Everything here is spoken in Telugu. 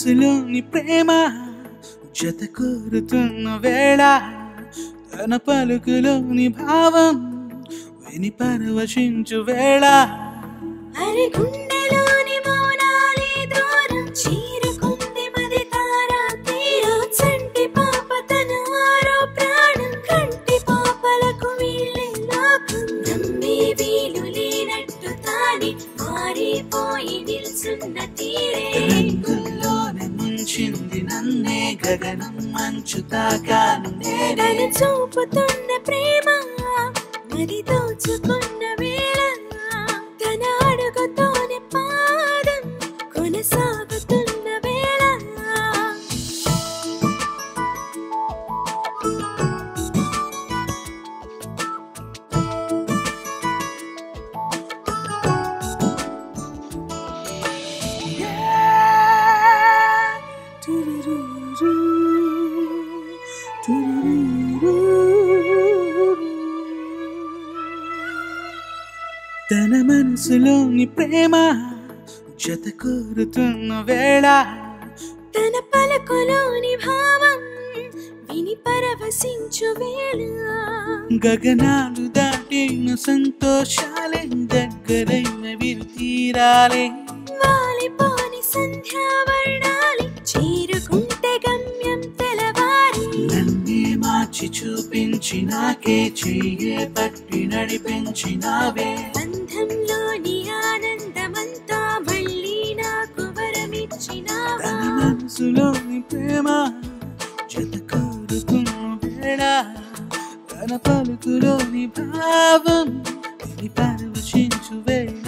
మనసులోని ప్రేమ జత కోరుతున్న వేళ తన పలుకులోని భావం విని పరవశించు వేళ అరే గుండెలోని మౌనాలే దూరం చీరుకుంది మది తారా తీరా చంటి పాప తన ఆరో ప్రాణం కంటి పాపలకు వీళ్ళే లోకం నమ్మే వీలు లేనట్టు తాని మారిపోయి నిల్చున్న తీరే రంగుల్లోనే ముంచింది నన్నే గగనం మంచు తాకాను నేనే చూపుతున్న ప్రేమ మరి దోచుకున్న వేళ తన అడుగుతోనే పాదం కొనసాగుతున్న వేళ తన మనసులోని ప్రేమ జత కోరుతున్న వేళ తన పలకులోని భావం విని పరవశించు వేళ గగనాలు దాటిన సంతోషాలే దగ్గరైన విరు తీరాలే వాలిపోని సంధ్యావర్ణాలి చేరుకుంటే గమ్యం తెలవారి నన్నే మార్చి చూపించి నాకే చెయ్యే పట్టి నడిపించినావే బంధంలోని ఆనందమంతా మళ్ళీ నాకు వరమిచ్చినావా తన మనసులోని ప్రేమ జత కోరుతున్న వేళ తన పలుకులోని భావం విని పరవశించు వేళ